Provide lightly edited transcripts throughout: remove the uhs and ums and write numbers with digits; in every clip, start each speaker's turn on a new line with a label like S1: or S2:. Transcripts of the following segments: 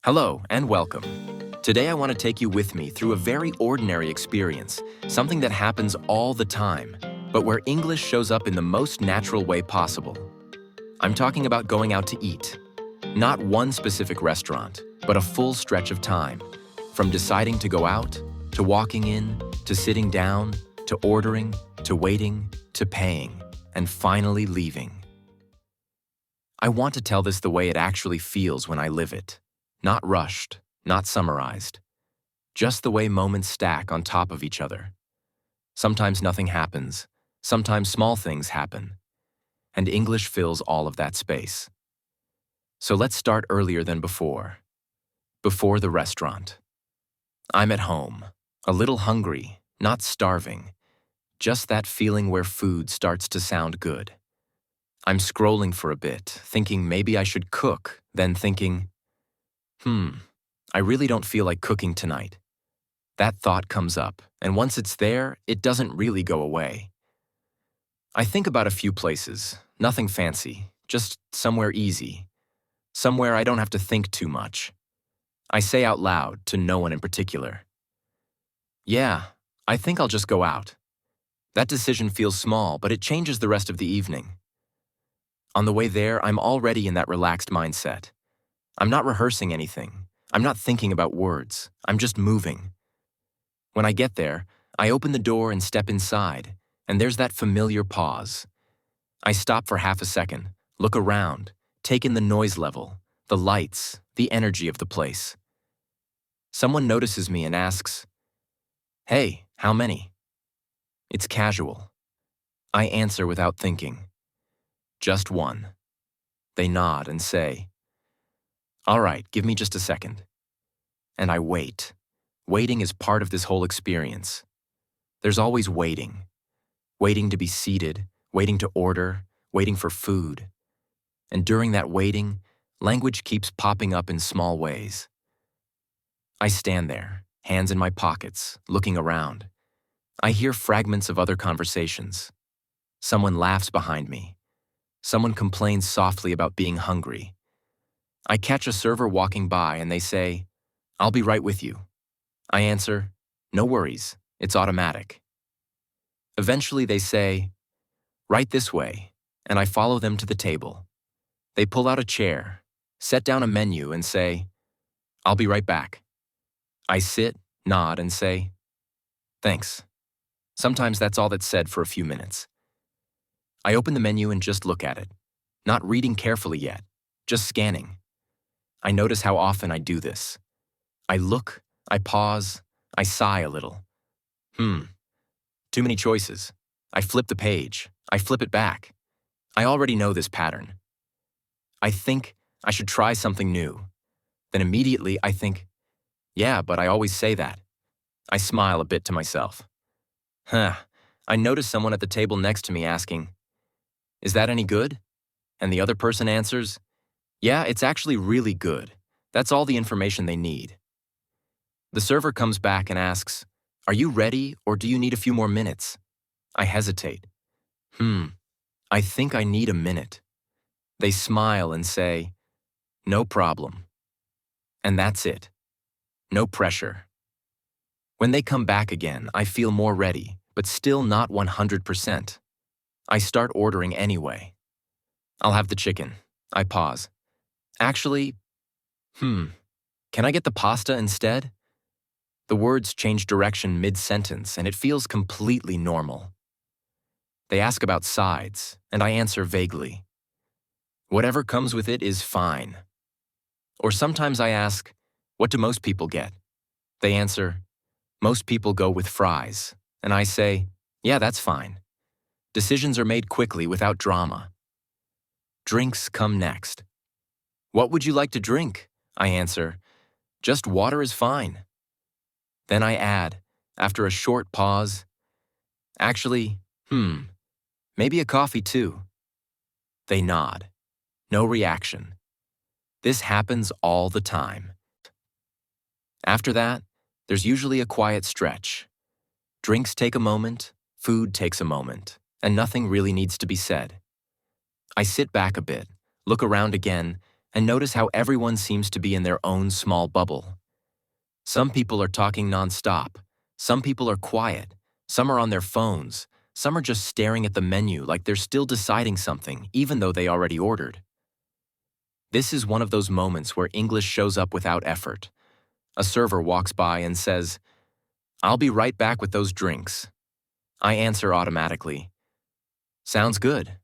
S1: Hello and welcome. Today I want to take you with me through a very ordinary experience, something that happens all the time, but where English shows up in the most natural way possible. I'm talking about going out to eat. Not one specific restaurant, but a full stretch of time. From deciding to go out, to walking in, to sitting down, to ordering, to waiting, to paying, and finally leaving. I want to tell this the way it actually feels when I live it. Not rushed, not summarized. Just the way moments stack on top of each other. Sometimes nothing happens, sometimes small things happen. And English fills all of that space. So let's start earlier than before. Before the restaurant. I'm at home, a little hungry, not starving. Just that feeling where food starts to sound good. I'm scrolling for a bit, thinking maybe I should cook, then thinking, I really don't feel like cooking tonight. That thought comes up, and once it's there, it doesn't really go away. I think about a few places, nothing fancy, just somewhere easy. Somewhere I don't have to think too much. I say out loud to no one in particular. Yeah, I think I'll just go out. That decision feels small, but it changes the rest of the evening. On the way there, I'm already in that relaxed mindset. I'm not rehearsing anything. I'm not thinking about words. I'm just moving. When I get there, I open the door and step inside, and there's that familiar pause. I stop for half a second, look around, take in the noise level, the lights, the energy of the place. Someone notices me and asks, "Hey, how many?" It's casual. I answer without thinking. Just one. They nod and say, "All right, give me just a second." And I wait. Waiting is part of this whole experience. There's always waiting. Waiting to be seated, waiting to order, waiting for food. And during that waiting, language keeps popping up in small ways. I stand there, hands in my pockets, looking around. I hear fragments of other conversations. Someone laughs behind me. Someone complains softly about being hungry. I catch a server walking by and they say, "I'll be right with you." I answer, "No worries, it's automatic." Eventually they say, "Right this way," and I follow them to the table. They pull out a chair, set down a menu and say, "I'll be right back." I sit, nod and say, "Thanks." Sometimes that's all that's said for a few minutes. I open the menu and just look at it, not reading carefully yet, just scanning. I notice how often I do this. I look, I pause, I sigh a little. Too many choices. I flip the page. I flip it back. I already know this pattern. I think I should try something new. Then immediately I think, yeah, but I always say that. I smile a bit to myself. I notice someone at the table next to me asking, "Is that any good?" And the other person answers, "Yeah, it's actually really good. That's all the information they need." The server comes back and asks, "Are you ready or do you need a few more minutes?" I hesitate. I think I need a minute. They smile and say, "No problem." And that's it. No pressure. When they come back again, I feel more ready, but still not 100%. I start ordering anyway. "I'll have the chicken." I pause. "Actually, can I get the pasta instead?" The words change direction mid-sentence, and it feels completely normal. They ask about sides, and I answer vaguely. Whatever comes with it is fine. Or sometimes I ask, "What do most people get?" They answer, "Most people go with fries." And I say, "Yeah, that's fine." Decisions are made quickly without drama. Drinks come next. "What would you like to drink?" I answer, "Just water is fine." Then I add, after a short pause, "Actually, maybe a coffee too." They nod. No reaction. This happens all the time. After that, there's usually a quiet stretch. Drinks take a moment, food takes a moment, and nothing really needs to be said. I sit back a bit, look around again, and notice how everyone seems to be in their own small bubble. Some people are talking nonstop. Some people are quiet. Some are on their phones. Some are just staring at the menu like they're still deciding something, even though they already ordered. This is one of those moments where English shows up without effort. A server walks by and says, "I'll be right back with those drinks." I answer automatically, "Sounds good."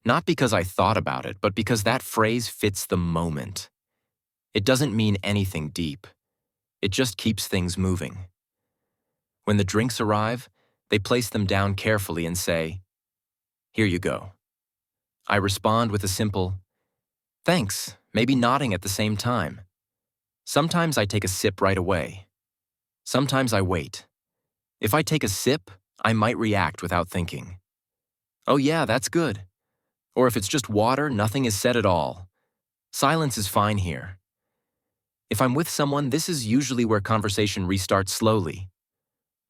S1: Not because I thought about it, but because that phrase fits the moment. It doesn't mean anything deep. It just keeps things moving. When the drinks arrive, they place them down carefully and say, "Here you go." I respond with a simple, "Thanks," maybe nodding at the same time. Sometimes I take a sip right away. Sometimes I wait. If I take a sip, I might react without thinking. "Oh yeah, that's good." Or if it's just water, nothing is said at all. Silence is fine here. If I'm with someone, this is usually where conversation restarts slowly.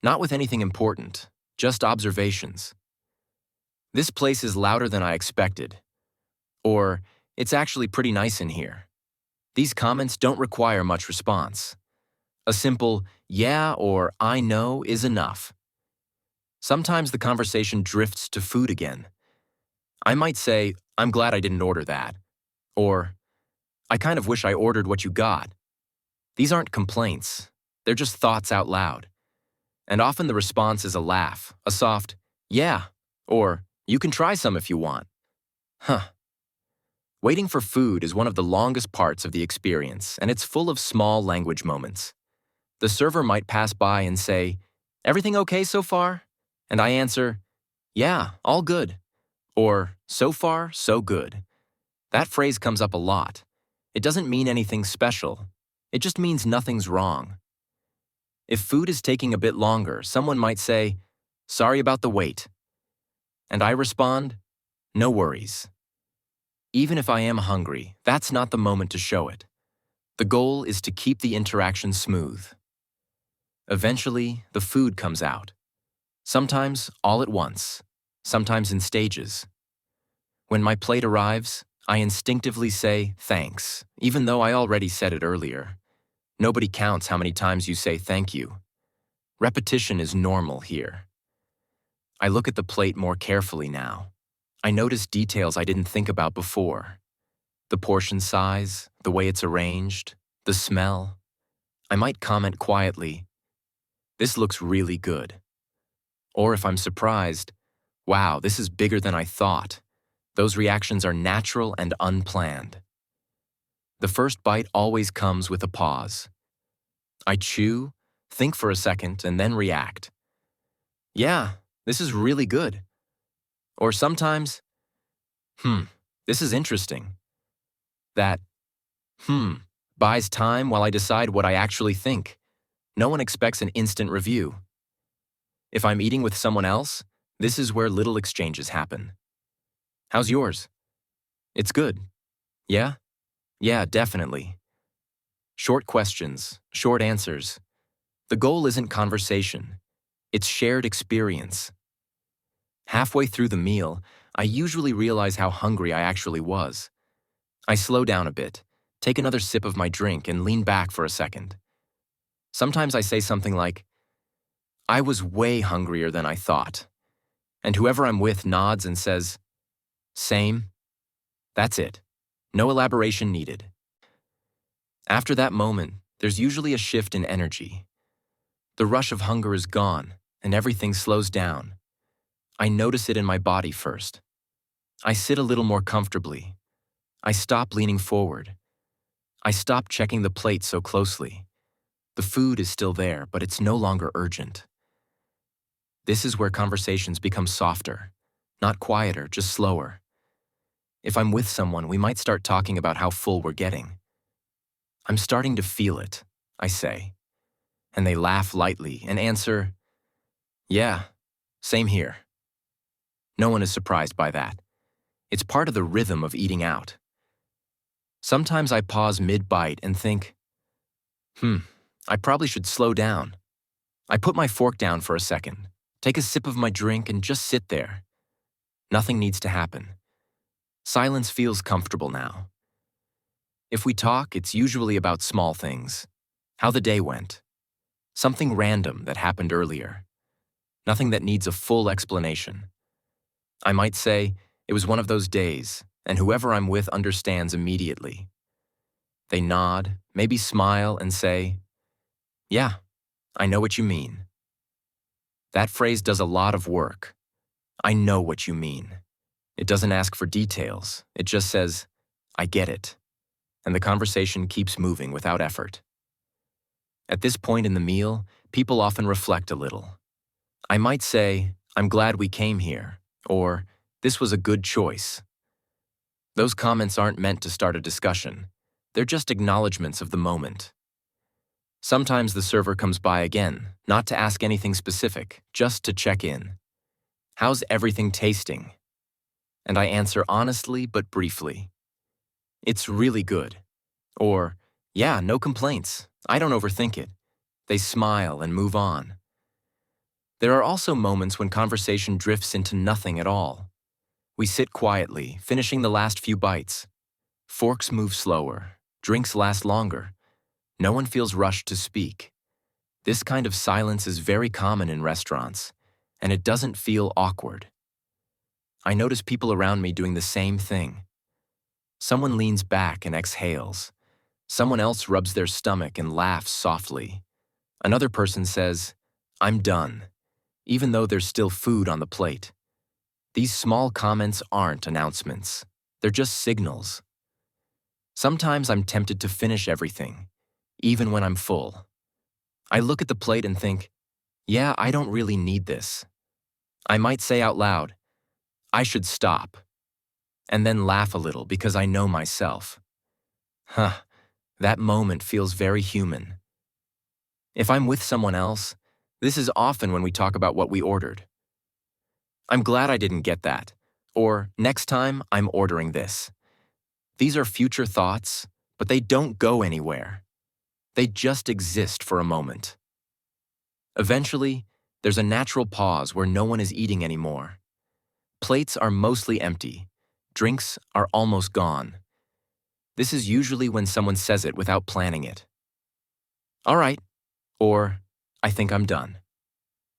S1: Not with anything important, just observations. "This place is louder than I expected." Or, "It's actually pretty nice in here." These comments don't require much response. A simple "yeah" or "I know" is enough. Sometimes the conversation drifts to food again. I might say, "I'm glad I didn't order that." Or, "I kind of wish I ordered what you got." These aren't complaints. They're just thoughts out loud. And often the response is a laugh, a soft, "Yeah," or "You can try some if you want." Huh. Waiting for food is one of the longest parts of the experience, and it's full of small language moments. The server might pass by and say, "Everything okay so far?" And I answer, "Yeah, all good." Or, "So far, so good." That phrase comes up a lot. It doesn't mean anything special. It just means nothing's wrong. If food is taking a bit longer, someone might say, "Sorry about the wait." And I respond, "No worries." Even if I am hungry, that's not the moment to show it. The goal is to keep the interaction smooth. Eventually, the food comes out. Sometimes all at once, sometimes in stages. When my plate arrives, I instinctively say thanks, even though I already said it earlier. Nobody counts how many times you say thank you. Repetition is normal here. I look at the plate more carefully now. I notice details I didn't think about before. The portion size, the way it's arranged, the smell. I might comment quietly, "This looks really good." Or if I'm surprised, "Wow, this is bigger than I thought." Those reactions are natural and unplanned. The first bite always comes with a pause. I chew, think for a second, and then react. "Yeah, this is really good." Or sometimes, "This is interesting." That, buys time while I decide what I actually think. No one expects an instant review. If I'm eating with someone else, this is where little exchanges happen. "How's yours?" "It's good." "Yeah?" "Yeah, definitely." Short questions, short answers. The goal isn't conversation. It's shared experience. Halfway through the meal, I usually realize how hungry I actually was. I slow down a bit, take another sip of my drink, and lean back for a second. Sometimes I say something like, "I was way hungrier than I thought." And whoever I'm with nods and says, "Same." That's it. No elaboration needed. After that moment, there's usually a shift in energy. The rush of hunger is gone, and everything slows down. I notice it in my body first. I sit a little more comfortably. I stop leaning forward. I stop checking the plate so closely. The food is still there, but it's no longer urgent. This is where conversations become softer, not quieter, just slower. If I'm with someone, we might start talking about how full we're getting. "I'm starting to feel it," I say. And they laugh lightly and answer, "Yeah, same here." No one is surprised by that. It's part of the rhythm of eating out. Sometimes I pause mid-bite and think, I probably should slow down. I put my fork down for a second, take a sip of my drink, and just sit there. Nothing needs to happen. Silence feels comfortable now. If we talk, it's usually about small things. How the day went. Something random that happened earlier. Nothing that needs a full explanation. I might say, it was one of those days, and whoever I'm with understands immediately. They nod, maybe smile, and say, "Yeah, I know what you mean." That phrase does a lot of work. I know what you mean. It doesn't ask for details. It just says, I get it. And the conversation keeps moving without effort. At this point in the meal, people often reflect a little. I might say, I'm glad we came here, or this was a good choice. Those comments aren't meant to start a discussion. They're just acknowledgments of the moment. Sometimes the server comes by again, not to ask anything specific, just to check in. How's everything tasting? And I answer honestly but briefly. It's really good. Or, yeah, no complaints. I don't overthink it. They smile and move on. There are also moments when conversation drifts into nothing at all. We sit quietly, finishing the last few bites. Forks move slower. Drinks last longer. No one feels rushed to speak. This kind of silence is very common in restaurants, and it doesn't feel awkward. I notice people around me doing the same thing. Someone leans back and exhales. Someone else rubs their stomach and laughs softly. Another person says, I'm done, even though there's still food on the plate. These small comments aren't announcements. They're just signals. Sometimes I'm tempted to finish everything, even when I'm full. I look at the plate and think, yeah, I don't really need this. I might say out loud, I should stop, and then laugh a little because I know myself. That moment feels very human. If I'm with someone else, this is often when we talk about what we ordered. I'm glad I didn't get that, or next time I'm ordering this. These are future thoughts, but they don't go anywhere. They just exist for a moment. Eventually, there's a natural pause where no one is eating anymore. Plates are mostly empty. Drinks are almost gone. This is usually when someone says it without planning it. All right, or I think I'm done.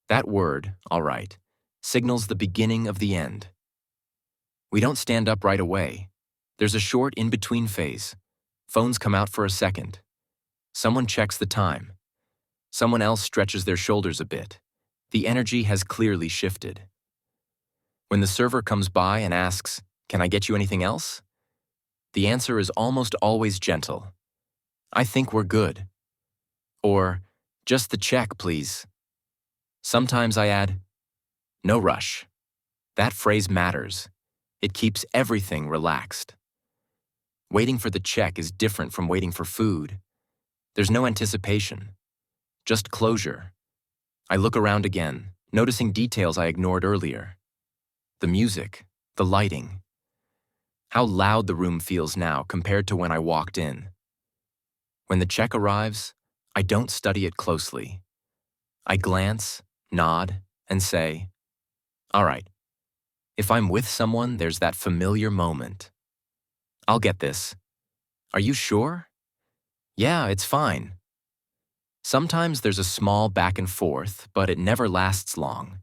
S1: That word, all right, signals the beginning of the end. We don't stand up right away. There's a short in-between phase. Phones come out for a second. Someone checks the time. Someone else stretches their shoulders a bit. The energy has clearly shifted. When the server comes by and asks, "Can I get you anything else?" the answer is almost always gentle. "I think we're good." Or, "Just the check, please." Sometimes I add, "No rush." That phrase matters. It keeps everything relaxed. Waiting for the check is different from waiting for food. There's no anticipation, just closure. I look around again, noticing details I ignored earlier. The music, the lighting. How loud the room feels now compared to when I walked in. When the check arrives, I don't study it closely. I glance, nod, and say, "All right." If I'm with someone, there's that familiar moment. "I'll get this." "Are you sure?" "Yeah, it's fine." Sometimes there's a small back and forth, but it never lasts long.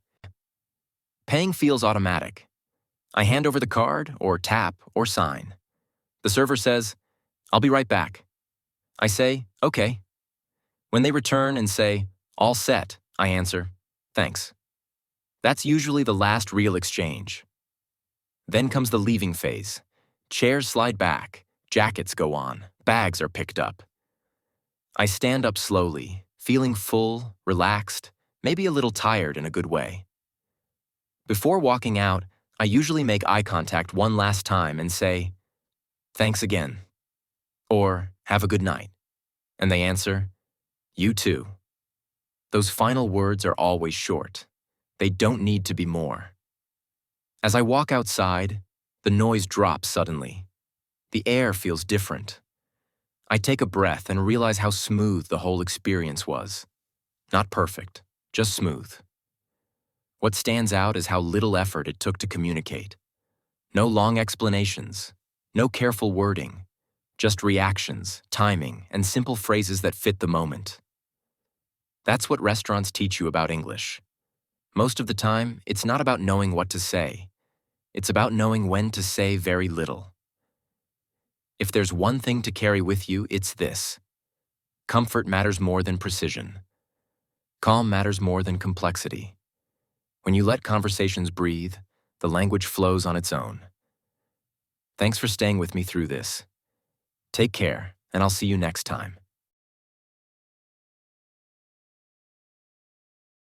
S1: Paying feels automatic. I hand over the card, or tap, or sign. The server says, "I'll be right back." I say, "Okay." When they return and say, "All set," I answer, "Thanks." That's usually the last real exchange. Then comes the leaving phase. Chairs slide back, jackets go on, bags are picked up. I stand up slowly, feeling full, relaxed, maybe a little tired in a good way. Before walking out, I usually make eye contact one last time and say, "Thanks again," or "Have a good night." And they answer, "You too." Those final words are always short. They don't need to be more. As I walk outside, the noise drops suddenly. The air feels different. I take a breath and realize how smooth the whole experience was. Not perfect, just smooth. What stands out is how little effort it took to communicate. No long explanations, no careful wording, Just reactions, timing, and simple phrases that fit the moment. That's what restaurants teach you about English. Most of the time, it's not about knowing what to say. It's about knowing when to say very little. If there's one thing to carry with you, it's this. Comfort matters more than precision. Calm matters more than complexity. When you let conversations breathe, the language flows on its own. Thanks for staying with me through this. Take care, and I'll see you next time.